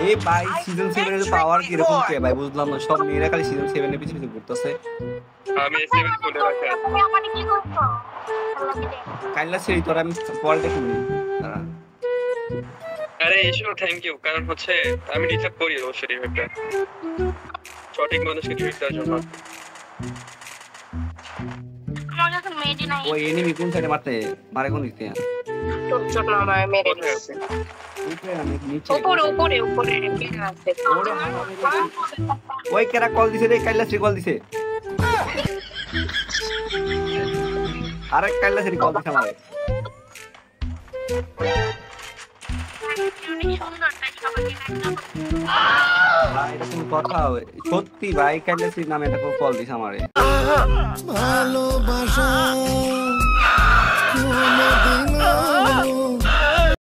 এই ভাই সিজন 7 এর পাওয়ার কি রকম কে ভাই বুঝলাম না, সব মেয়েরা খালি সিজন 7 এর পিছনে ঘুরতেছে। আমি 7 খুলে রাখি। কাইলা সেই তোরা আমি পরে দেখুন তারা। আরে এসো, থ্যাংক ইউ। কারণ হচ্ছে আমি ডিজার্ভ করি অবশ্যই রিভিউটা, সঠিক মানুষকে ট্রিট দেওয়ার জন্য। ওই এনিমি কোন সাইডে মারে কোন দিকে? ছোট ছোট আমার মেরে দিয়েছে। উপরে আমি নিচে উপরে উপরে উপরে রেখে আছে। ওই কেরা কল দিছে রে, কাইলা সে কল দিছে। আরে কাইলা সে কল দিছে আমারে। ভাই এটা কোন কথা? সত্যি ভাই কাইলা সে নামে এটা কল দিছে আমারে। ভালোবাসা কোনদিন